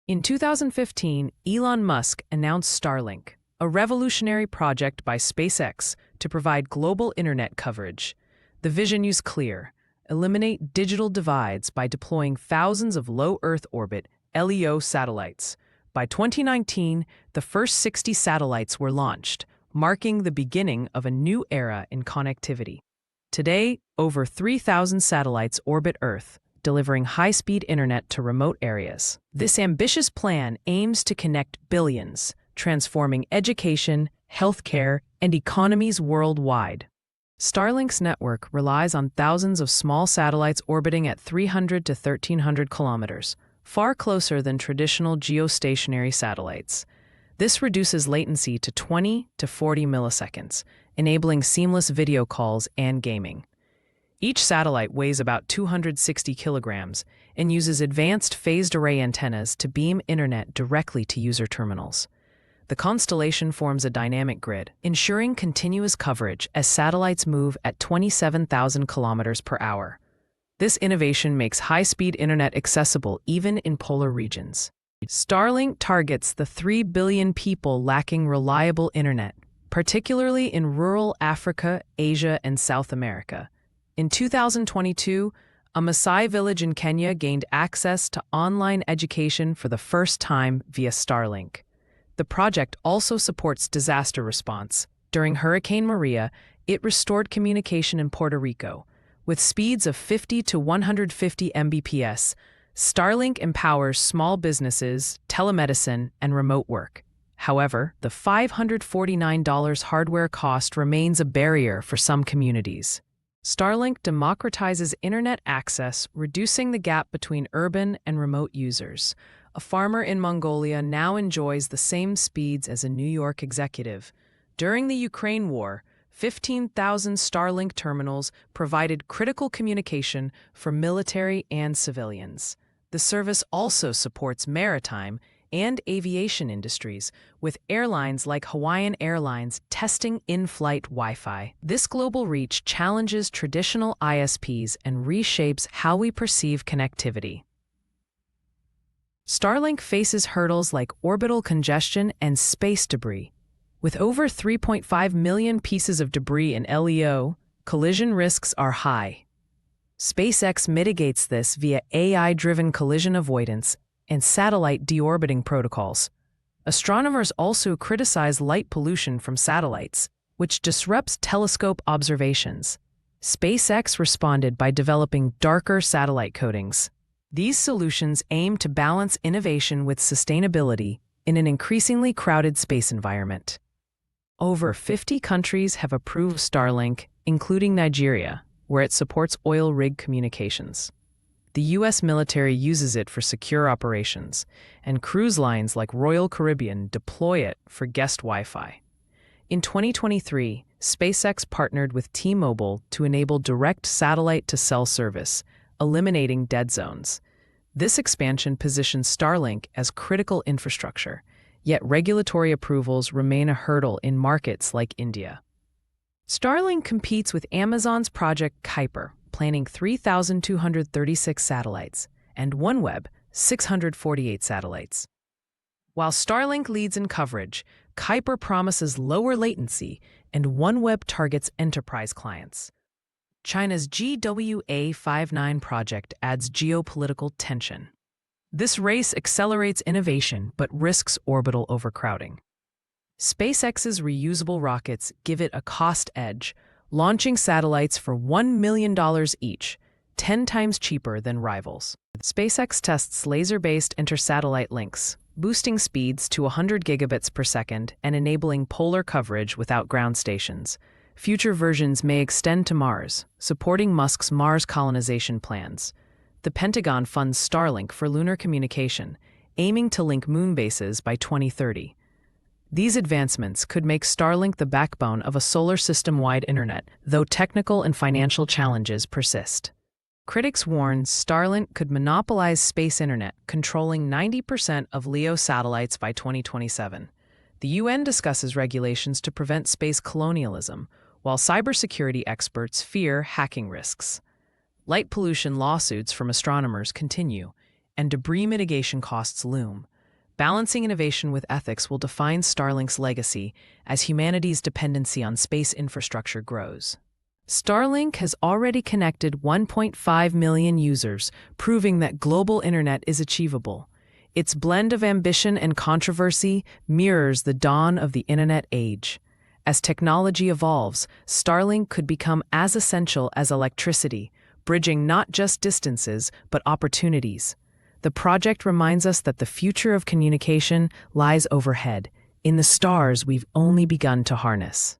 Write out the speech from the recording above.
In 2015, Elon Musk announced Starlink, a revolutionary project by SpaceX to provide global internet coverage. The vision is clear: eliminate digital divides by deploying thousands of low Earth orbit (LEO) satellites. By 2019, the first 60 satellites were launched, marking the beginning of a new era in connectivity. Today, over 3,000 satellites orbit Earth, delivering high-speed internet to remote areas. This ambitious plan aims to connect billions, transforming education, healthcare, and economies worldwide. Starlink's network relies on thousands of small satellites orbiting at 300 to 1,300 kilometers, far closer than traditional geostationary satellites. This reduces latency to 20 to 40 milliseconds, enabling seamless video calls and gaming. Each satellite weighs about 260 kilograms and uses advanced phased array antennas to beam internet directly to user terminals. The Constellation forms a dynamic grid, ensuring continuous coverage as satellites move at 27,000 kilometers per hour. This innovation makes high-speed internet accessible even in polar regions. Starlink targets the 3 billion people lacking reliable internet, particularly in rural Africa, Asia, and South America. In 2022, a Maasai village in Kenya gained access to online education for the first time via Starlink. The project also supports disaster response. During Hurricane Maria, it restored communication in Puerto Rico. With speeds of 50 to 150 Mbps, Starlink empowers small businesses, telemedicine, and remote work. However, the $549 hardware cost remains a barrier for some communities. Starlink democratizes internet access, reducing the gap between urban and remote users. A farmer in Mongolia now enjoys the same speeds as a New York executive. During the Ukraine war, 15,000 Starlink terminals provided critical communication for military and civilians. The service also supports maritime and aviation industries, with airlines like Hawaiian Airlines testing in-flight Wi-Fi. This global reach challenges traditional ISPs and reshapes how we perceive connectivity. Starlink faces hurdles like orbital congestion and space debris. With over 3.5 million pieces of debris in LEO, collision risks are high. SpaceX mitigates this via AI-driven collision avoidance and satellite deorbiting protocols. Astronomers also criticize light pollution from satellites, which disrupts telescope observations. SpaceX responded by developing darker satellite coatings. These solutions aim to balance innovation with sustainability in an increasingly crowded space environment. Over 50 countries have approved Starlink, including Nigeria, where it supports oil rig communications. The U.S. military uses it for secure operations, and cruise lines like Royal Caribbean deploy it for guest Wi-Fi. In 2023, SpaceX partnered with T-Mobile to enable direct satellite-to-cell service, eliminating dead zones. This expansion positions Starlink as critical infrastructure, yet regulatory approvals remain a hurdle in markets like India. Starlink competes with Amazon's Project Kuiper, planning 3,236 satellites, and OneWeb, 648 satellites. While Starlink leads in coverage, Kuiper promises lower latency, and OneWeb targets enterprise clients. China's GWA-59 project adds geopolitical tension. This race accelerates innovation but risks orbital overcrowding. SpaceX's reusable rockets give it a cost edge, launching satellites for $1 million each, 10 times cheaper than rivals. SpaceX tests laser-based inter-satellite links, boosting speeds to 100 gigabits per second and enabling polar coverage without ground stations. Future versions may extend to Mars, supporting Musk's Mars colonization plans. The Pentagon funds Starlink for lunar communication, aiming to link moon bases by 2030. These advancements could make Starlink the backbone of a solar system-wide internet, though technical and financial challenges persist. Critics warn Starlink could monopolize space internet, controlling 90% of LEO satellites by 2027. The UN discusses regulations to prevent space colonialism, while cybersecurity experts fear hacking risks. Light pollution lawsuits from astronomers continue, and debris mitigation costs loom. Balancing innovation with ethics will define Starlink's legacy as humanity's dependency on space infrastructure grows. Starlink has already connected 1.5 million users, proving that global internet is achievable. Its blend of ambition and controversy mirrors the dawn of the internet age. As technology evolves, Starlink could become as essential as electricity, bridging not just distances, but opportunities. The project reminds us that the future of communication lies overhead, in the stars we've only begun to harness.